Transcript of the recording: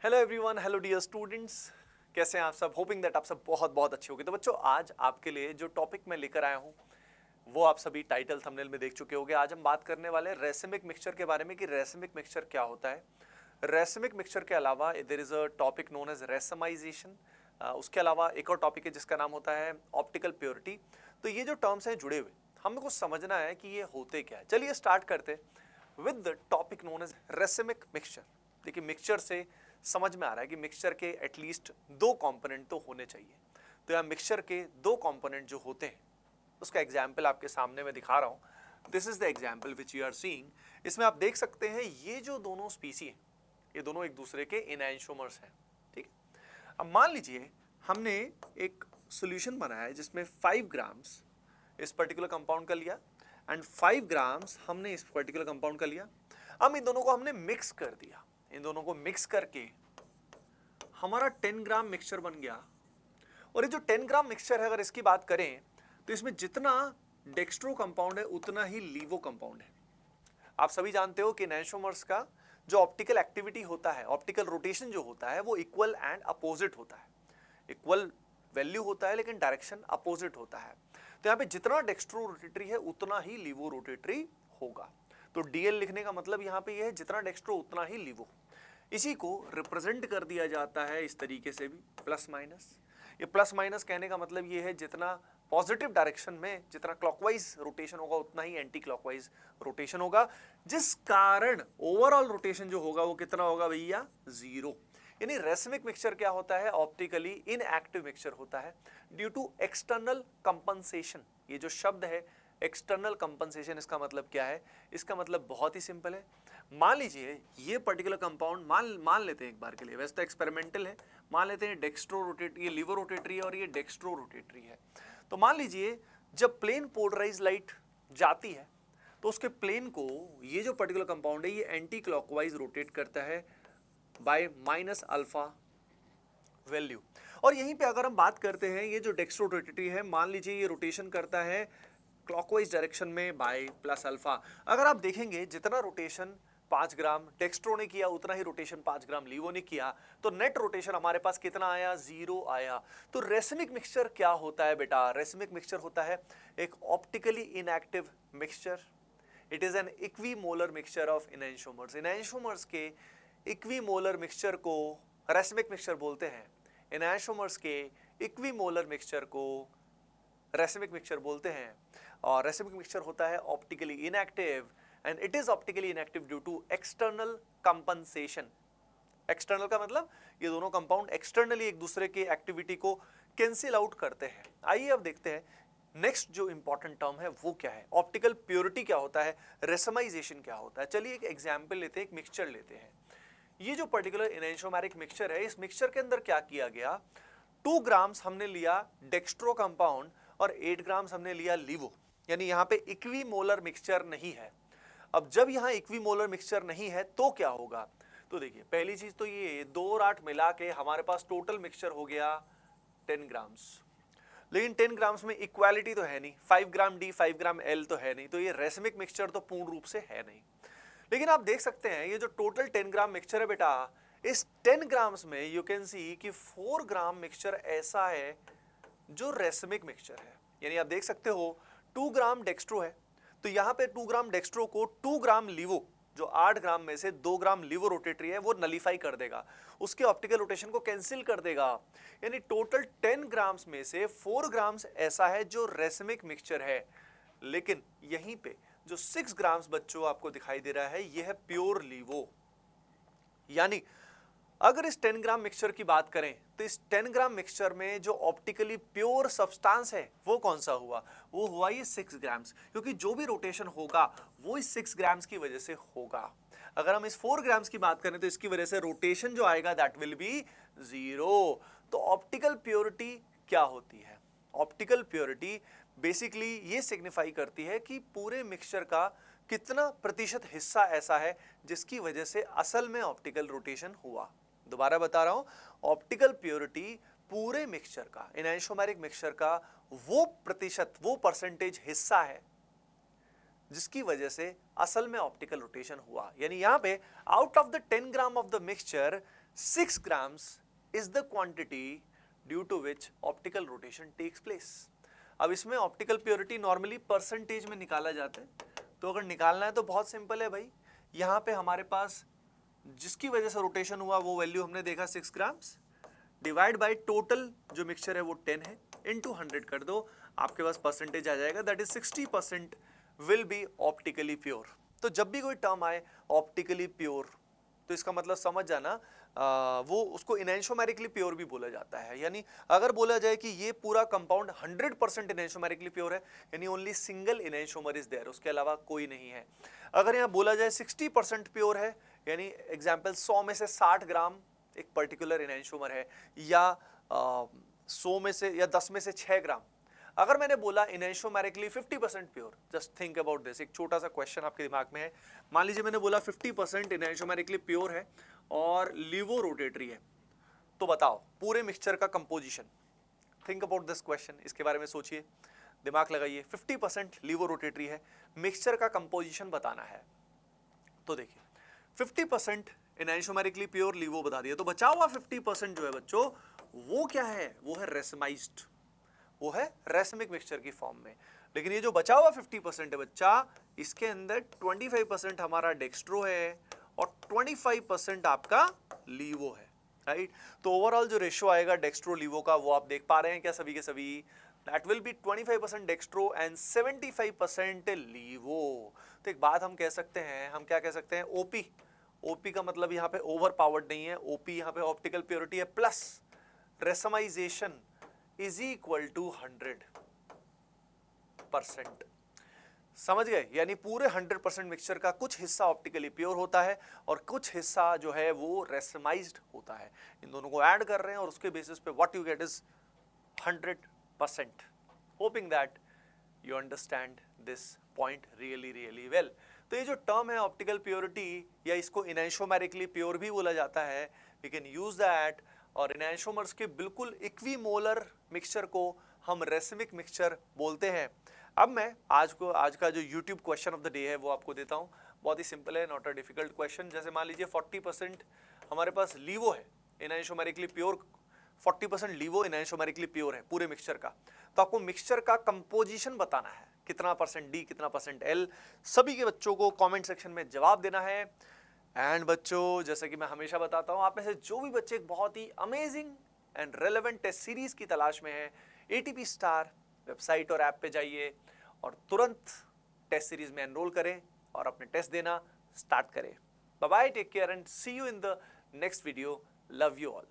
Hello everyone, hello dear students, कैसे हैं आप सब? होपिंग दैट आप सब बहुत बहुत अच्छे होंगे। तो बच्चों, आज आपके लिए जो टॉपिक मैं लेकर आया हूं वो आप सभी टाइटल थंबनेल में देख चुके होंगे। आज हम बात करने वाले हैं रेसिमिक मिक्सचर के बारे में कि रेसिमिक मिक्सचर क्या होता है। रेसिमिक मिक्सचर के अलावा there is a topic known as racemization. उसके अलावा एक और टॉपिक है जिसका नाम होता है ऑप्टिकल प्योरिटी। तो ये जो टर्म्स हैं जुड़े हुए, हमको समझना है कि ये होते क्या है। चलिए स्टार्ट करते with the topic known as racemic mixture. देखिए, मिक्सचर से समझ में आ रहा है कि मिक्सचर के एटलीस्ट दो कंपोनेंट तो होने चाहिए। तो यहाँ मिक्सचर के दो कंपोनेंट जो होते हैं उसका एग्जाम्पल आपके सामने मैं दिखा रहा हूँ। This is the example which you are seeing. इसमें आप देख सकते हैं ये जो दोनों स्पीसी हैं ये दोनों एक दूसरे के इनैंशोमर्स हैं। ठीक है, अब मान लीजिए हमने एक सोल्यूशन बनाया है जिसमें 5 ग्राम्स इस पर्टिकुलर कंपाउंड का लिया एंड 5 ग्राम्स हमने इस पर्टिकुलर कंपाउंड का लिया। अब इन दोनों को हमने मिक्स कर दिया। इन दोनों को मिक्स करके हमारा 10 ग्राम मिक्सचर बन गया। और ये जो 10 ग्राम मिक्सचर है, अगर इसकी बात करें तो इसमें जितना डेक्स्ट्रो कंपाउंड है उतना ही लीवो कंपाउंड है। आप सभी जानते हो कि इनैंशोमर्स का जो ऑप्टिकल एक्टिविटी होता है, ऑप्टिकल रोटेशन जो होता है, वो इक्वल एंड अपोजिट होता है। इक्वल वैल्यू होता है लेकिन डायरेक्शन अपोजिट होता है। तो यहाँ पे जितना डेक्स्ट्रो रोटेटरी है उतना ही लीवो रोटेटरी होगा। तो डीएल लिखने का मतलब यहाँ पे ये है जितना डेक्स्ट्रो उतना ही लीवो। इसी को रिप्रेजेंट कर दिया जाता है इस तरीके से भी, प्लस माइनस। ये प्लस माइनस कहने का मतलब ये है जितना पॉजिटिव डायरेक्शन में जितना क्लॉकवाइज रोटेशन होगा उतना ही एंटी क्लॉकवाइज रोटेशन होगा, जिस कारण ओवरऑल रोटेशन जो होगा वो कितना होगा भैया? 0। यानी रेसिमिक मिक्सचर क्या होता है? ऑप्टिकली इनएक्टिव मिक्सचर होता है ड्यू टू एक्सटर्नल कंपनसेशन। ये जो शब्द है एक्सटर्नल कंपनसेशन, इसका मतलब क्या है? इसका मतलब बहुत ही सिंपल है। मान लीजिए ये पर्टिकुलर कंपाउंड मान लेते हैं एक बार के लिए, वैसे तो एक्सपेरिमेंटल है, मान लेते हैं डेक्स्ट्रो रोटेटरी, ये लीवो रोटेटरी है और ये डेक्स्ट्रो रोटेटरी है। तो मान लीजिए जब प्लेन पोलराइज लाइट जाती है तो उसके प्लेन को ये जो पर्टिकुलर कंपाउंड है ये एंटी क्लॉकवाइज रोटेट करता है बाय माइनस अल्फा वैल्यू। और यहीं पे अगर हम बात करते हैं ये जो डेक्स्ट्रो रोटेटरी है, मान लीजिए ये रोटेशन करता है क्लॉकवाइज डायरेक्शन में बाय प्लस अल्फा। अगर आप देखेंगे जितना रोटेशन 5 ग्राम डेक्स्ट्रो ने किया उतना ही रोटेशन 5 ग्राम लीवो ने किया, तो नेट रोटेशन हमारे पास कितना आया? 0 आया। तो रेसिमिक मिक्सचर क्या होता है बेटा? रेसिमिक मिक्सचर होता है एक optically inactive mixture. It is an equimolar mixture of enantiomers. Enantiomers के इक्विमोलर मिक्सचर को रेसिमिक मिक्सचर बोलते हैं। इनैंशोमर्स के इक्विमोलर मिक्सचर को रेसिमिक मिक्सचर बोलते हैं। और रेसिमिक मिक्सचर होता है optically inactive and it is optically inactive due to external compensation. External का मतलब ये दोनों कंपाउंड एक्सटर्नली एक दूसरे की एक्टिविटी को कैंसिल आउट करते हैं। आइए अब देखते हैं नेक्स्ट जो इंपॉर्टेंट टर्म है वो क्या है। ऑप्टिकल प्योरिटी क्या होता है? रेसमाइजेशन क्या होता है? चलिए एक एग्जाम्पल लेते हैं, एक मिक्सचर लेते हैं। ये जो पर्टिकुलर इनैंशोमेरिक मिक्सचर है, इस मिक्सचर के अंदर क्या किया गया? 2 ग्राम्स हमने लिया डेक्स्ट्रो कंपाउंड और 8 ग्राम्स हमने लिया लीवो। यानी यहाँ पे इक्विमोलर मिक्सचर नहीं है। अब जब यहाँ इक्विमोलर मिक्सचर नहीं है तो क्या होगा? तो देखिए, पहली चीज तो ये 2 और 8 मिला के हमारे पास टोटल मिक्सचर हो गया 10 ग्राम्स। लेकिन 10 ग्राम्स में इक्वालिटी तो है नहीं, 5 ग्राम डी 5 ग्राम एल तो है नहीं, तो ये रेसिमिक मिक्सचर तो पूर्ण रूप से है नहीं। लेकिन आप देख सकते हैं ये जो टोटल 10 ग्राम मिक्सचर है बेटा, इस 10 ग्राम्स में यू कैन सी कि 4 ग्राम मिक्सचर ऐसा है जो रेसिमिक मिक्सचर है। यानी आप देख सकते हो 2 ग्राम डेक्स्ट्रो है, तो यहाँ पे 2 ग्राम डेक्स्ट्रो को 2 ग्राम लीवो, जो 8 ग्राम में से 2 ग्राम लीवो रोटेटरी है, वो नलीफाई कर देगा, उसके ऑप्टिकल रोटेशन को कैंसिल कर देगा। यानी टोटल 10 ग्राम्स में से 4 ग्राम्स ऐसा है जो रेसिमिक मिक्सचर है। लेकिन यहीं पे जो 6 ग्राम्स बच्चों आपको दिखाई दे रहा है यह है प्योर लीवो। यानी अगर इस 10 ग्राम मिक्सचर की बात करें तो इस 10 ग्राम मिक्सचर में जो ऑप्टिकली प्योर सब्सटेंस है वो कौन सा हुआ? वो हुआ ये 6 ग्राम्स, क्योंकि जो भी रोटेशन होगा वो इस 6 ग्राम्स की वजह से होगा। अगर हम इस 4 ग्राम्स की बात करें तो इसकी वजह से रोटेशन जो आएगा दैट विल बी 0। तो ऑप्टिकल प्योरिटी क्या होती है? ऑप्टिकल प्योरिटी बेसिकली ये सिग्निफाई करती है कि पूरे मिक्सचर का कितना प्रतिशत हिस्सा ऐसा है जिसकी वजह से असल में ऑप्टिकल रोटेशन हुआ। दोबारा बता रहा हूं, ऑप्टिकल प्योरिटी पूरे मिक्सचर का, इनैंशोमेरिक मिक्सचर का वो प्रतिशत, वो परसेंटेज हिस्सा है जिसकी वजह से असल में ऑप्टिकल रोटेशन हुआ। यानी यहां पे out of the 10 gram of the mixture 6 grams is the quantity due to which optical rotation takes place. अब इसमें ऑप्टिकल प्योरिटी नॉर्मली परसेंटेज में निकाला जाता है, तो अगर निकालना है तो बहुत सिंपल है भाई, यहाँ पे हमारे पास जिसकी वजह से रोटेशन हुआ वो वैल्यू हमने देखा 6 ग्राम्स, डिवाइड बाय टोटल जो मिक्सचर है वो 10 है, इनटू 100 कर दो, आपके पास परसेंटेज आ जाएगा, that is 60% will be optically pure. तो जब भी कोई टर्म आए ऑप्टिकली प्योर, तो इसका मतलब समझ जाना वो उसको इनैंशोमेरिकली प्योर भी बोला जाता है। यानी अगर बोला जाए कि ये पूरा कंपाउंड 100% इनैंशोमेरिकली प्योर है, यानी ओनली सिंगल इनैंशोमर इज देयर, उसके अलावा कोई नहीं है। अगर यहाँ बोला जाए 60% प्योर है, यानी एग्जाम्पल 100 में से 60 ग्राम एक पर्टिकुलर इनैंशोमर है, या 100 में से या 10 में से 6 ग्राम। अगर मैंने बोला इनैंशोमेरिकली 50% pure, just think about this, एक छोटा सा क्वेश्चन आपके दिमाग में है। मान लीजिए मैंने बोला 50% इनैंशोमेरिकली प्योर है और लीवो रोटेटरी है, तो बताओ पूरे मिक्सचर का composition. Think about this question, इसके बारे में सोचिए, दिमाग लगाइए। 50% लीवो रोटेटरी है, मिक्सचर का कंपोजिशन बताना है, तो देखिए 50% इनैंशोमेरिकली प्योर लीवो बता दिया, तो बचा हुआ 50% जो है बच्चों वो क्या है, वो है रेसमाइज्ड, वो है रेसमिक मिक्सचर की फॉर्म में। लेकिन ये जो बचा हुआ 50% है बच्चा, इसके अंदर 25% हमारा डेक्स्ट्रो है और 25% आपका लीवो है, राइट। तो ओवरऑल जो रेशियो आएगा डेक्स्ट्रो लीवो का वो आप देख पा रहे हैं क्या सभी के सभी, that will be 25% dextro and 75% लीवो। तो एक बात हम कह सकते हैं, हम क्या कह सकते हैं, ओपी, ओपी का मतलब यहाँ पे ओवर पावर्ड नहीं है, ओपी यहाँ पे ऑप्टिकल प्योरिटी है plus racemization is equal to 100%। समझ गए, यानी पूरे 100% मिक्सचर का कुछ हिस्सा ऑप्टिकली प्योर होता है और कुछ हिस्सा जो है वो रेसमाइज्ड होता है। इन दोनों को ऐड कर रहे हैं और उसके बेसिस पे what you get is 100%। Hoping that you understand this point really well. तो ये जो टर्म है ऑप्टिकल प्योरिटी, या इसको इनैंशोमेरिकली प्योर भी बोला जाता है, वी कैन यूज दैट। और इनैंशोमर्स के बिल्कुल इक्वीमोलर मिक्सचर को हम रेसिमिक मिक्सचर बोलते हैं। अब मैं आज का जो YouTube question of the day है वो आपको देता हूँ, बहुत ही सिंपल है, नॉट अ डिफिकल्ट क्वेश्चन। जैसे मान लीजिए 40% हमारे पास लीवो है इनैंशोमेरिकली प्योर, 40% लीवो इनैंशोमेरिकली प्योर है पूरे मिक्सचर का, तो आपको मिक्सचर का कंपोजिशन बताना है, कितना परसेंट डी, कितना परसेंट एल। सभी के बच्चों को कमेंट सेक्शन में जवाब देना है। एंड बच्चों, जैसे कि मैं हमेशा बताता हूं, आप में से जो भी बच्चे एक बहुत ही amazing and relevant test series की तलाश में है, ATP स्टार वेबसाइट और ऐप पे जाइए और तुरंत टेस्ट सीरीज में एनरोल करें और अपने टेस्ट देना स्टार्ट करें। Bye bye, take care and see you in the next video. Love you all.